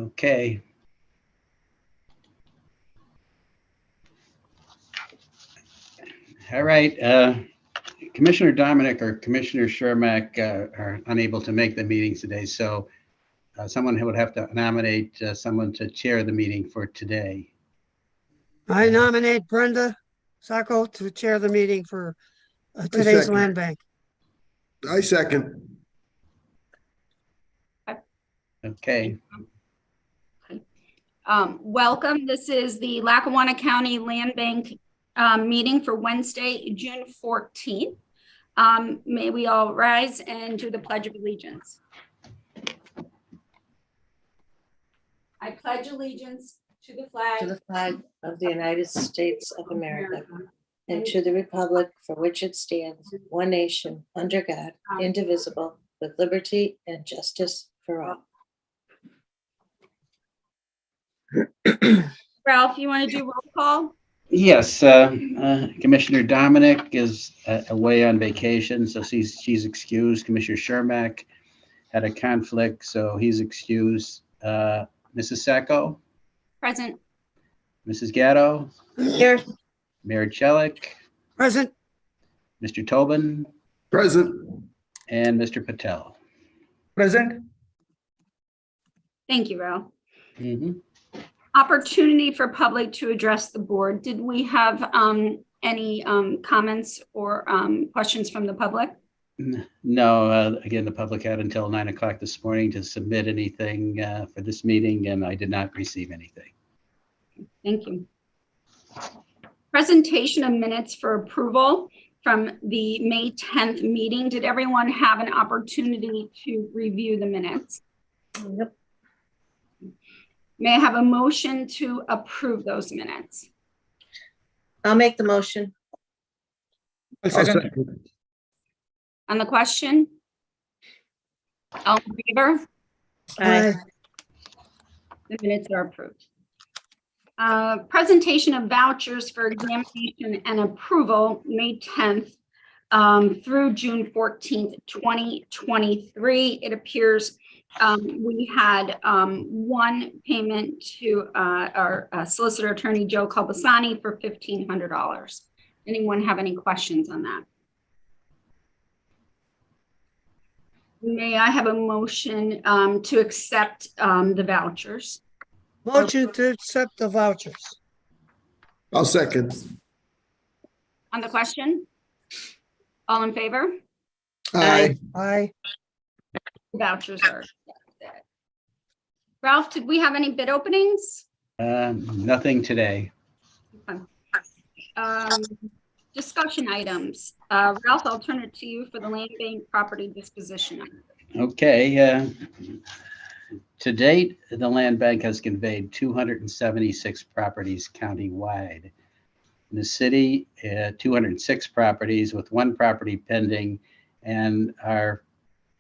Okay. All right. Commissioner Domenick or Commissioner Chermak are unable to make the meeting today, so someone would have to nominate someone to chair the meeting for today. I nominate Brenda Sacco to chair the meeting for today's land bank. I second. Okay. Welcome. This is the Lackawanna County Land Bank meeting for Wednesday, June 14th. May we all rise and do the Pledge of Allegiance. I pledge allegiance to the flag of the United States of America and to the republic for which it stands, one nation, under God, indivisible, with liberty and justice for all. Ralph, you want to do roll call? Yes, Commissioner Domenick is away on vacation, so she's excused. Commissioner Chermak had a conflict, so he's excused. Mrs. Sacco? Present. Mrs. Gatto? Here. Mayor Chelik? Present. Mr. Tobin? Present. And Mr. Patel? Present. Thank you, Ralph. Mm-hmm. Opportunity for public to address the board. Did we have any comments or questions from the public? No, again, the public had until 9 o'clock this morning to submit anything for this meeting, and I did not receive anything. Thank you. Presentation of minutes for approval from the May 10th meeting. Did everyone have an opportunity to review the minutes? Yep. May I have a motion to approve those minutes? I'll make the motion. I'll second. On the question? All in favor? Aye. The minutes are approved. Presentation of vouchers for examination and approval, May 10th through June 14th, 2023. It appears we had one payment to our solicitor attorney, Joe Colbasani, for $1,500. Anyone have any questions on that? May I have a motion to accept the vouchers? Motion to accept the vouchers. I'll second. On the question? All in favor? Aye. Aye. Vouchers are accepted. Ralph, did we have any bid openings? Nothing today. Discussion items. Ralph, I'll turn it to you for the land bank property disposition. Okay. To date, the land bank has conveyed 276 properties countywide. In the city, 206 properties with one property pending, and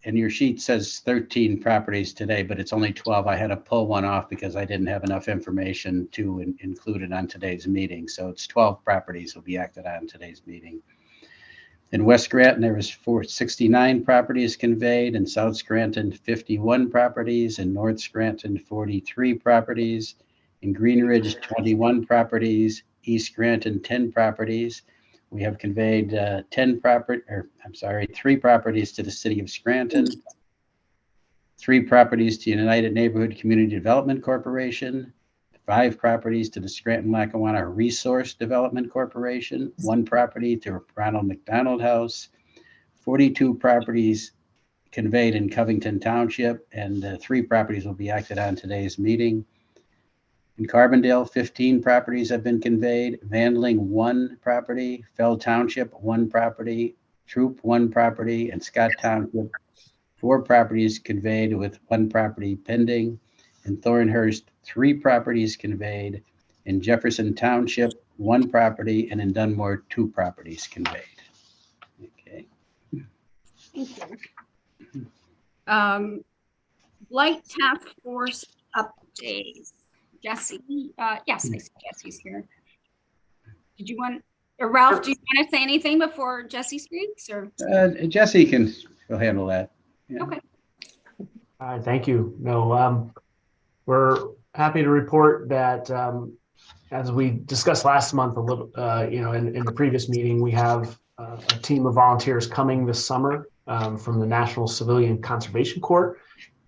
your sheet says 13 properties today, but it's only 12. I had to pull one off because I didn't have enough information to include it on today's meeting. So it's 12 properties will be acted on today's meeting. In West Scranton, there was 469 properties conveyed. In South Scranton, 51 properties. In North Scranton, 43 properties. In Green Ridge, 21 properties. East Scranton, 10 properties. We have conveyed 3 properties to the city of Scranton, 3 properties to United Neighborhood Community Development Corporation, 5 properties to the Scranton-Lackawanna Resource Development Corporation, 1 property to Ronald McDonald House, 42 properties conveyed in Covington Township, and 3 properties will be acted on today's meeting. In Carbondale, 15 properties have been conveyed. Vandling, 1 property. Fell Township, 1 property. Troop, 1 property. And Scott Township, 4 properties conveyed with 1 property pending. In Thornhurst, 3 properties conveyed. In Jefferson Township, 1 property. And in Dunmore, 2 properties conveyed. Okay. Thank you. Blight Task Force updates. Jesse, yes, I see Jesse's here. Did you want, or Ralph, do you want to say anything before Jesse speaks, or? Jesse can handle that. Yeah. Okay. Thank you. No, We're happy to report that, as we discussed last month, a little, in the previous meeting, we have a team of volunteers coming this summer from the National Civilian Conservation Corps.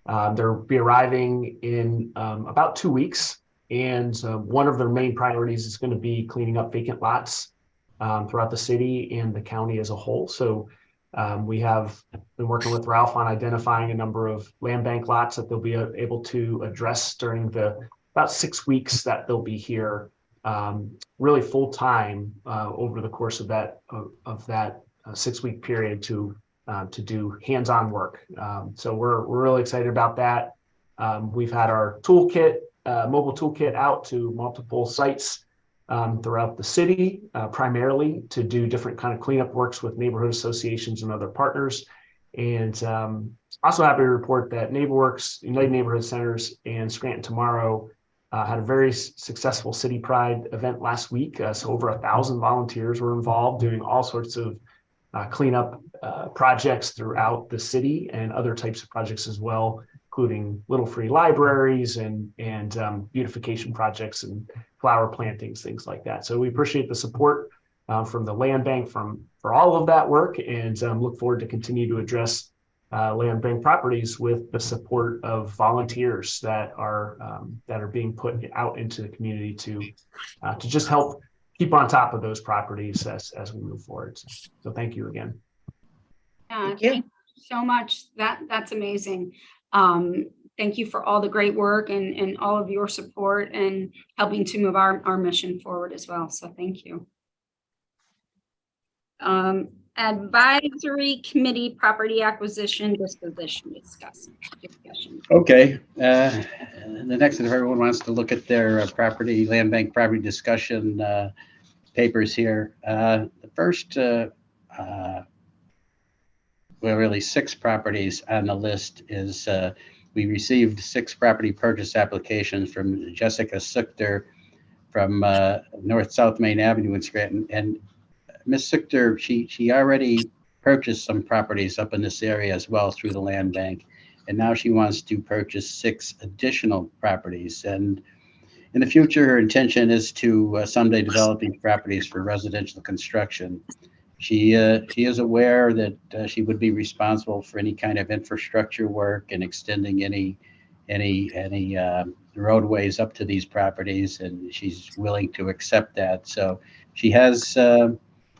They'll be arriving in about 2 weeks, and one of their main priorities is going to be cleaning up vacant lots throughout the city and the county as a whole. So we have been working with Ralph on identifying a number of land bank lots that they'll be able to address during the about 6 weeks that they'll be here, really full time over the course of that 6 week period to do hands-on work. So we're really excited about that. We've had our toolkit, mobile toolkit out to multiple sites throughout the city, primarily to do different kind of cleanup works with neighborhood associations and other partners. And also happy to report that NeighborWorks, United Neighborhood Centers, and Scranton Tomorrow had a very successful City Pride event last week. So over 1,000 volunteers were involved doing all sorts of cleanup projects throughout the city and other types of projects as well, including little free libraries and beautification projects and flower plantings, things like that. So we appreciate the support from the land bank for all of that work, and look forward to continue to address land bank properties with the support of volunteers that are being put out into the community to just help keep on top of those properties as we move forward. So thank you again. Thank you. Thank you so much. That's amazing. Thank you for all the great work and all of your support and helping to move our mission forward as well. So thank you. Advisory Committee Property Acquisition Disposition discussion. Okay. The next, if everyone wants to look at their land bank property discussion papers here. The first, really 6 properties on the list is we received 6 property purchase applications from Jessica Suchter from North South Main Avenue in Scranton. And Ms. Suchter, she already purchased some properties up in this area as well through the land bank. And now she wants to purchase 6 additional properties. And in the future, her intention is to someday develop these properties for residential construction. She is aware that she would be responsible for any kind of infrastructure work and extending any roadways up to these properties, and she's willing to accept that. So she has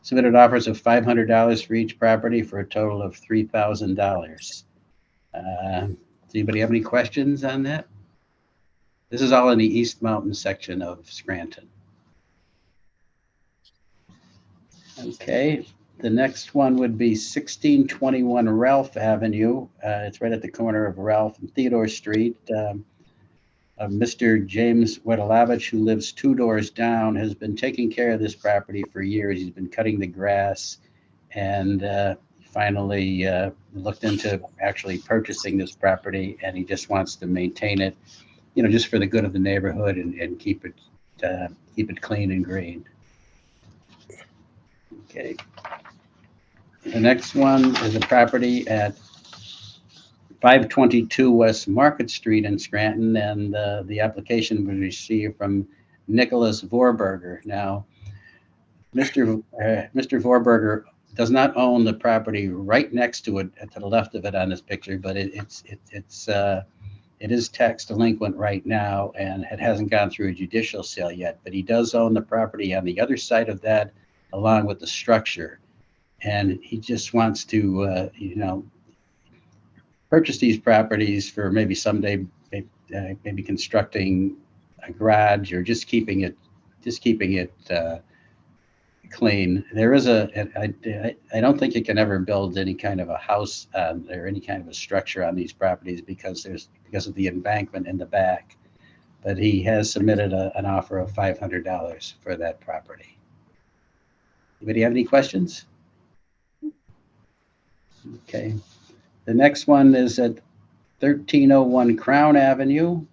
submitted offers of $500 for each property for a total of $3,000. Does anybody have any questions on that? This is all in the East Mountain section of Scranton. Okay, the next one would be 1621 Ralph Avenue. It's right at the corner of Ralph and Theodore Street. Mr. James Wedelavich, who lives 2 doors down, has been taking care of this property for years. He's been cutting the grass, and finally looked into actually purchasing this property, and he just wants to maintain it, just for the good of the neighborhood and keep it clean and green. Okay. The next one is a property at 522 West Market Street in Scranton, and the application was received from Nicholas Vorberger. Now, Mr. Vorberger does not own the property right next to it, to the left of it on this picture, but it is tax delinquent right now, and it hasn't gone through a judicial sale yet. But he does own the property on the other side of that, along with the structure, and he just wants to, purchase these properties for maybe someday, maybe constructing a garage or just keeping it clean. There is I don't think you can ever build any kind of a house or any kind of a structure on these properties because of the embankment in the back. But he has submitted an offer of $500 for that property. Anybody have any questions? Okay. The next one is at 1301 Crown Avenue,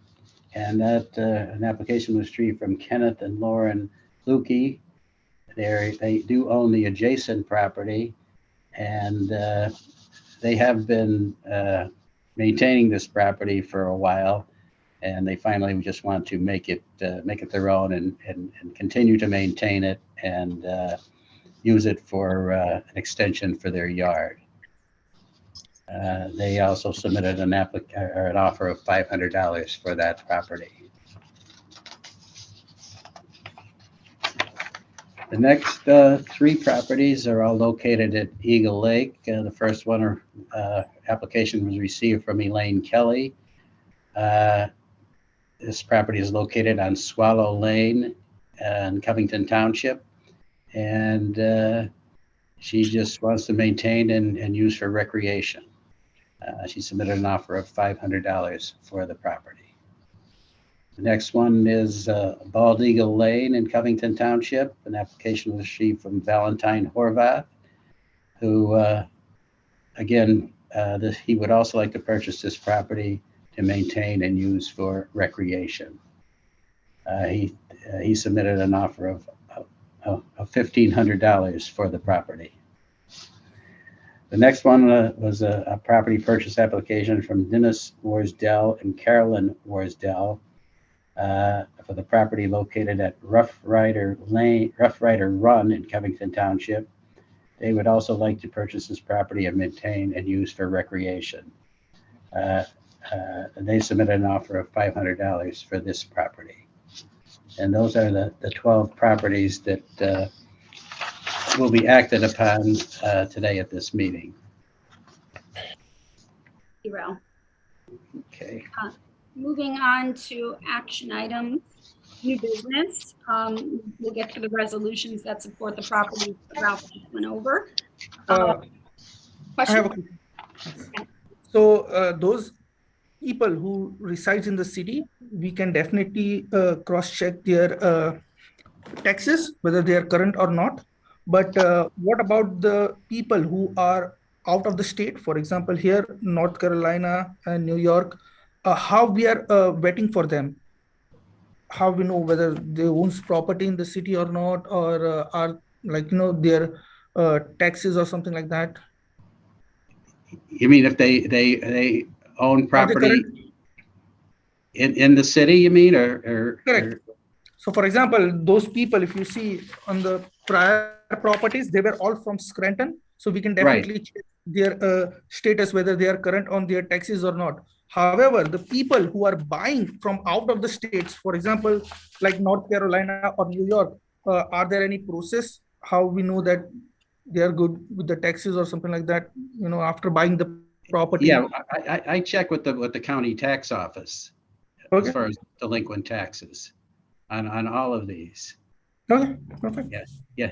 and that an application was received from Kenneth and Lauren Lukey. They do own the adjacent property, and they have been maintaining this property for a while. And they finally just want to make it their own and continue to maintain it and use it for an extension for their yard. They also submitted an offer of $500 for that property. The next three properties are all located at Eagle Lake. The first one application was received from Elaine Kelly. This property is located on Swallow Lane in Covington Township, and she just wants to maintain and use for recreation. She submitted an offer of $500 for the property. The next one is Bald Eagle Lane in Covington Township. An application was received from Valentine Horvath, who, again, he would also like to purchase this property to maintain and use for recreation. He submitted an offer of $1,500 for the property. The next one was a property purchase application from Dennis Worsdell and Carolyn Worsdell for the property located at Rough Rider Run in Covington Township. They would also like to purchase this property and maintain and use for recreation. They submitted an offer of $500 for this property. And those are the 12 properties that will be acted upon today at this meeting. Zero. Okay. Moving on to action items, new business. We'll get to the resolutions that support the property that Ralph just went over. I have Question? a question. So those people who resides in the city, we can definitely cross-check their taxes, whether they are current or not. But what about the people who are out of the state? For example, here, North Carolina and New York, how we are vetting for them? How we know whether they owns property in the city or not, or are their taxes or something like that? You mean if they own property current? in the city, you mean, or Correct. So for example, those people, if you see on the prior properties, they were all from Scranton. So we can definitely check their status, whether they are current on their taxes or not. However, the people who are buying from out of the states, for example, like North Carolina or New York, are there any process how we know that they are good with the taxes or something like that, after buying the property? Yeah, I check with the county tax office as far as delinquent taxes on all of these. Okay, perfect. Yeah.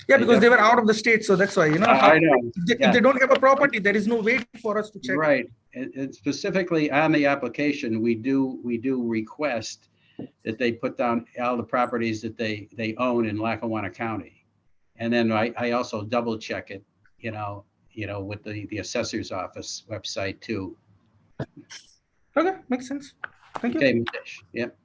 Yeah, because they were out of the state, so that's why, I know. If they don't have a property, there is no way for us to check. Right, and specifically on the application, we do request that they put down all the properties that they own in Lackawanna County, and then I also double check it, with the assessor's office website too. Okay, makes sense. Thank you. Okay, Mitesh. Yep.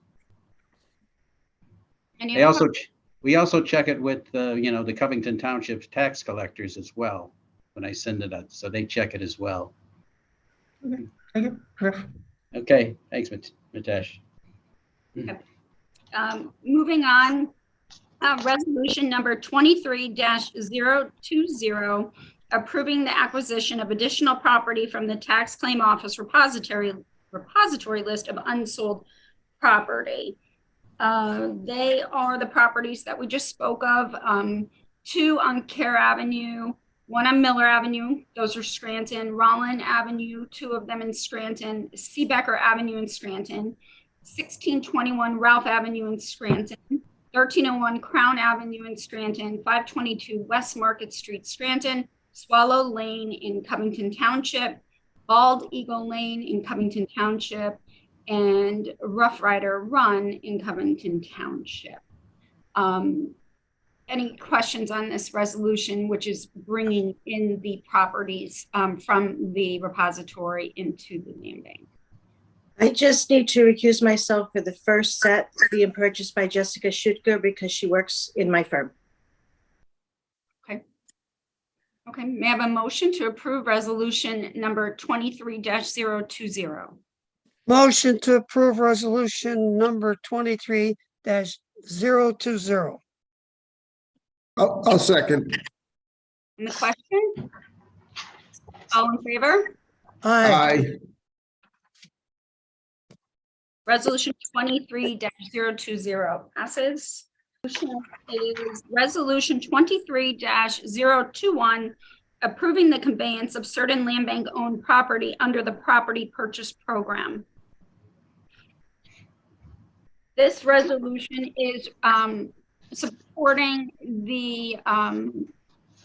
We also check it with the Covington Township's tax collectors as well when I send it out, so they check it as well. Okay, thank you. Okay, thanks, Mitesh. Moving on, resolution number 23-020, approving the acquisition of additional property from the tax claim office repository list of unsold property. They are the properties that we just spoke of, 2 on Care Avenue, 1 on Miller Avenue, those are Scranton, Rollin Avenue, 2 of them in Scranton, Seebecker Avenue in Scranton, 1621 Ralph Avenue in Scranton, 1301 Crown Avenue in Scranton, 522 West Market Street, Scranton, Swallow Lane in Covington Township, Bald Eagle Lane in Covington Township, and Rough Rider Run in Covington Township. Any questions on this resolution, which is bringing in the properties from the repository into the land bank? I just need to recuse myself for the first set being purchased by Jessica Schutger because she works in my firm. Okay, may I have a motion to approve resolution number 23-020? Motion to approve resolution number 23-020. I'll second. On the question? All in favor? Aye. Aye. Resolution 23-020 passes. Is resolution 23-021, approving the conveyance of certain land bank owned property under the property purchase program. This resolution is supporting the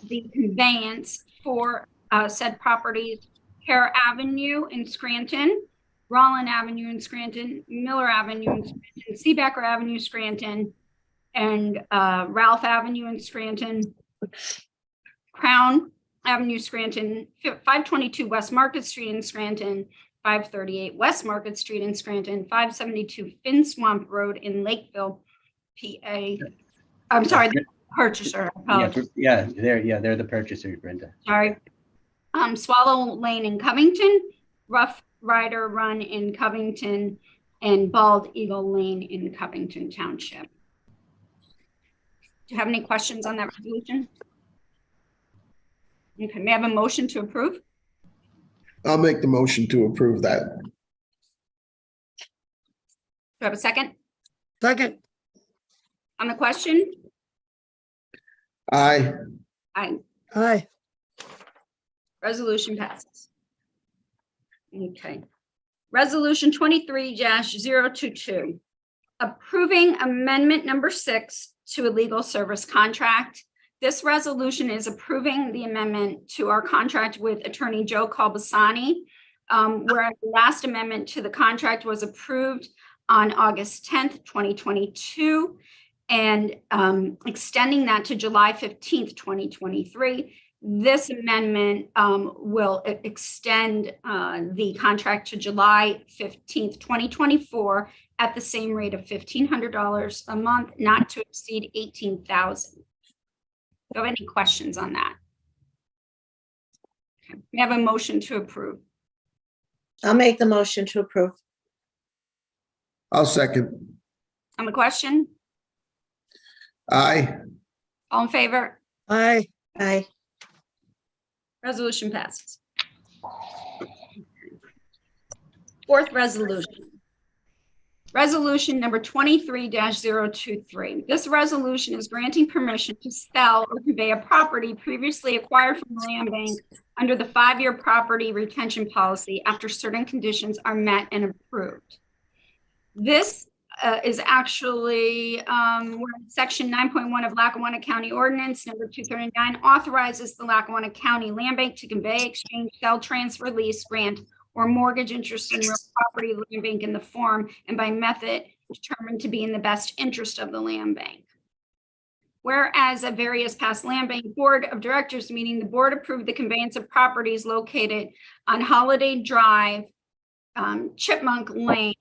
conveyance for said properties: Hare Avenue in Scranton, Rollin Avenue in Scranton, Miller Avenue in Scranton, Seebecker Avenue, Scranton, and Ralph Avenue in Scranton, Crown Avenue, Scranton, 522 West Market Street in Scranton, 538 West Market Street in Scranton, 572 Fin Swamp Road in Lakeville, PA. I'm sorry, the purchaser. They're the purchaser, Brenda. Sorry. Swallow Lane in Covington, Rough Rider Run in Covington, and Bald Eagle Lane in Covington Township. Do you have any questions on that resolution? Okay, may I have a motion to approve? I'll make the motion to approve that. Do I have a second? Second. On the question? Aye. Aye. Aye. Resolution passes. Okay. Resolution 23-022, approving amendment number 6 to a legal service contract. This resolution is approving the amendment to our contract with Attorney Joe Calbasani, whereas the last amendment to the contract was approved on August 10th, 2022, and extending that to July 15th, 2023. This amendment will extend the contract to July 15th, 2024 at the same rate of $1,500 a month, not to exceed $18,000. Do you have any questions on that? Okay. We have a motion to approve. I'll make the motion to approve. I'll second. On the question? Aye. All in favor? Aye. Aye. Resolution passes. Fourth resolution. Resolution number 23-023. This resolution is granting permission to sell or convey a property previously acquired from the land bank under the 5-year property retention policy after certain conditions are met and approved. This is actually where section 9.1 of Lackawanna County Ordinance number 239 authorizes the Lackawanna County Land Bank to convey, exchange, sell, transfer, lease, grant, or mortgage interest in real property land bank in the form and by method determined to be in the best interest of the land bank. Whereas at various past land bank board of directors meeting, the board approved the conveyance of properties located on Holiday Drive, Chipmunk Lane,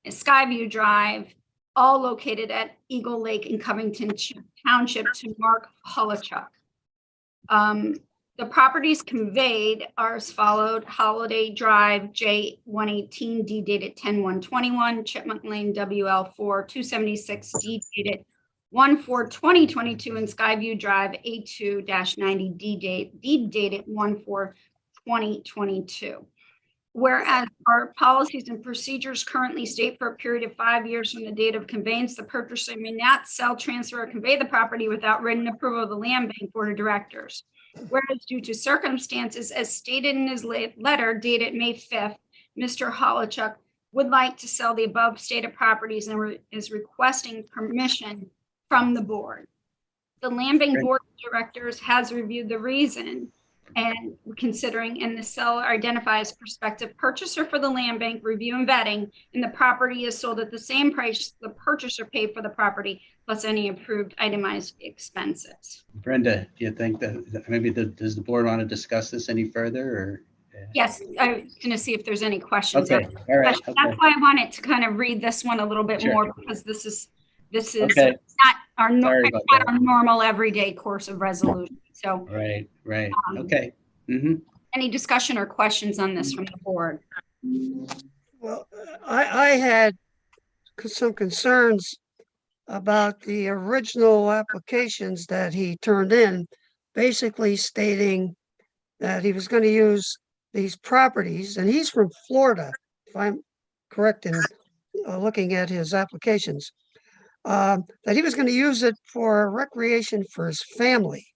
Skyview Drive, all located at Eagle Lake in Covington Township to Mark Holochuk. The properties conveyed are as followed: Holiday Drive, J118, D dated 10/1/21, Chipmunk Lane, WL4 276, D dated 1/4/2022, and Skyview Drive, A2-90, D dated 1/4/2022. Whereas our policies and procedures currently state for a period of 5 years from the date of conveyance, the purchaser may not sell, transfer, or convey the property without written approval of the land bank board of directors. Whereas due to circumstances as stated in his letter dated May 5th, Mr. Holochuk would like to sell the above stated properties and is requesting permission from the board. The land bank board of directors has reviewed the reason and considering, and the seller identifies prospective purchaser for the land bank review and vetting, and the property is sold at the same price the purchaser paid for the property plus any approved itemized expenses. Brenda, do you think that maybe does the board want to discuss this any further, or? Yes, I was going to see if there's any questions. Okay, all right. That's why I wanted to kind of read this one a little bit Sure. more, because this is Okay. not our Sorry about normal everyday course of resolution. So Right. Okay. Mm-hmm. any discussion or questions on this from the board? Well, had some concerns about the original applications that he turned in, basically stating that he was going to use these properties, and he's from Florida, if I'm correct in looking at his applications, that he was going to use it for recreation for his family.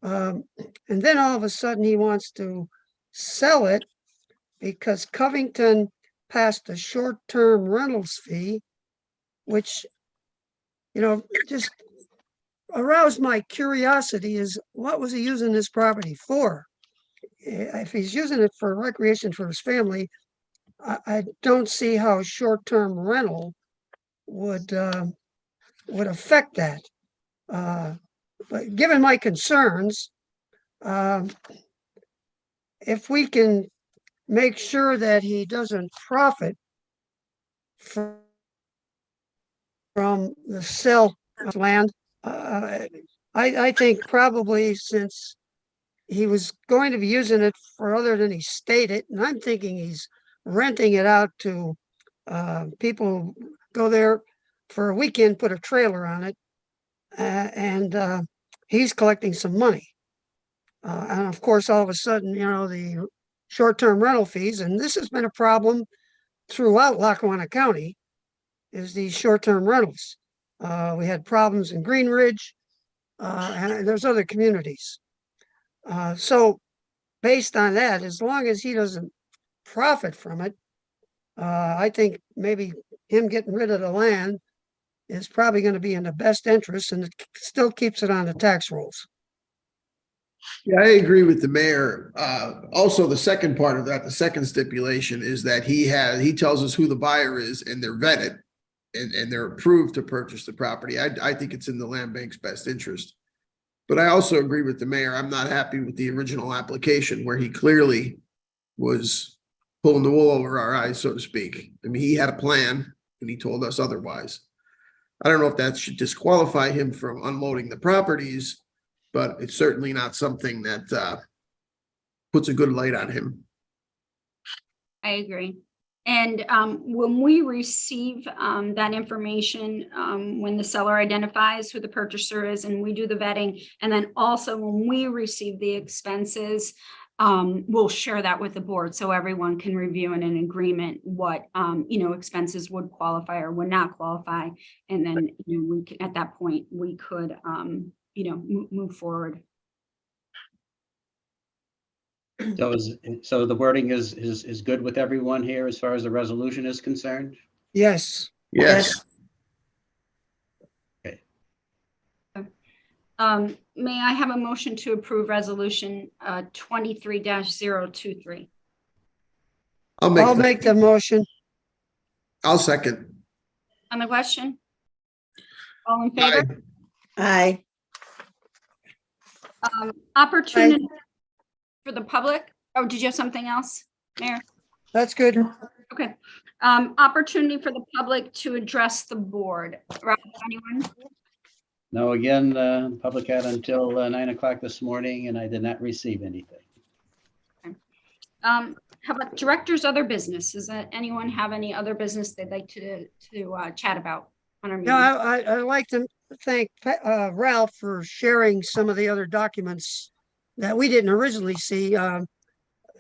And then all of a sudden he wants to sell it because Covington passed a short-term rentals fee, which, just aroused my curiosity is what was he using this property for? If he's using it for recreation for his family, I don't see how short-term rental would affect that. But given my concerns, if we can make sure that he doesn't profit from the sale of land, I think probably since he was going to be using it for other than he stated, and I'm thinking he's renting it out to people who go there for a weekend, put a trailer on it, and he's collecting some money. And of course, all of a sudden, the short-term rental fees, and this has been a problem throughout Lackawanna County, is these short-term rentals. We had problems in Green Ridge, and there's other communities. So based on that, as long as he doesn't profit from it, I think maybe him getting rid of the land is probably going to be in the best interest, and it still keeps it on the tax rolls. Yeah, I agree with the mayor. Also, the second part of that, the second stipulation is that he tells us who the buyer is and they're vetted and they're approved to purchase the property. I think it's in the land bank's best interest. But I also agree with the mayor. I'm not happy with the original application where he clearly was pulling the wool over our eyes, so to speak. I mean, he had a plan and he told us otherwise. I don't know if that should disqualify him from unloading the properties, but it's certainly not something that puts a good light on him. I agree. And when we receive that information, when the seller identifies who the purchaser is and we do the vetting, and then also when we receive the expenses, we'll share that with the board so everyone can review in an agreement what expenses would qualify or would not qualify. And then we can, at that point we could move forward. So the wording is good with everyone here as far as the resolution is concerned? Yes. Yes. Okay. May I have a motion to approve resolution 23-023? I'll make the motion. I'll second. On the question? All in favor? Aye. Opportunity for the public. Oh, did you have something else, Mayor? That's good. Okay. Opportunity for the public to address the board. Ralph, anyone? No, again, public had until 9 o'clock this morning and I did not receive anything. Okay. How about directors' other business? Does anyone have any other business they'd like to chat about on our meeting? I'd like to thank Ralph for sharing some of the other documents that we didn't originally see.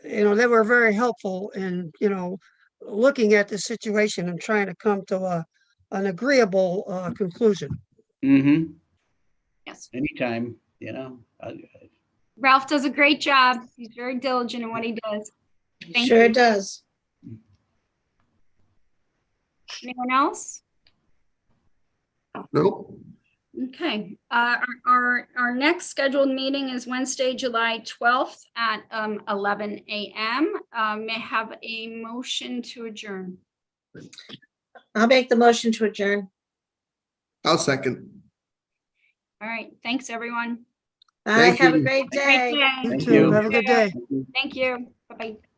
They were very helpful in, looking at the situation and trying to come to an agreeable conclusion. Mm-hmm. Yes. Anytime, Ralph does a great job. He's very diligent in what he does. Thank Sure you. does. Anyone else? Nope. Okay. Our next scheduled meeting is Wednesday, July 12th at 11 a.m. May I have a motion to adjourn? I'll make the motion to adjourn. I'll second. All right. Thanks, everyone. Bye. Thank Have a you. great Have a great day. day. You Thank too. you. Have a good day. Thank you. Bye-bye.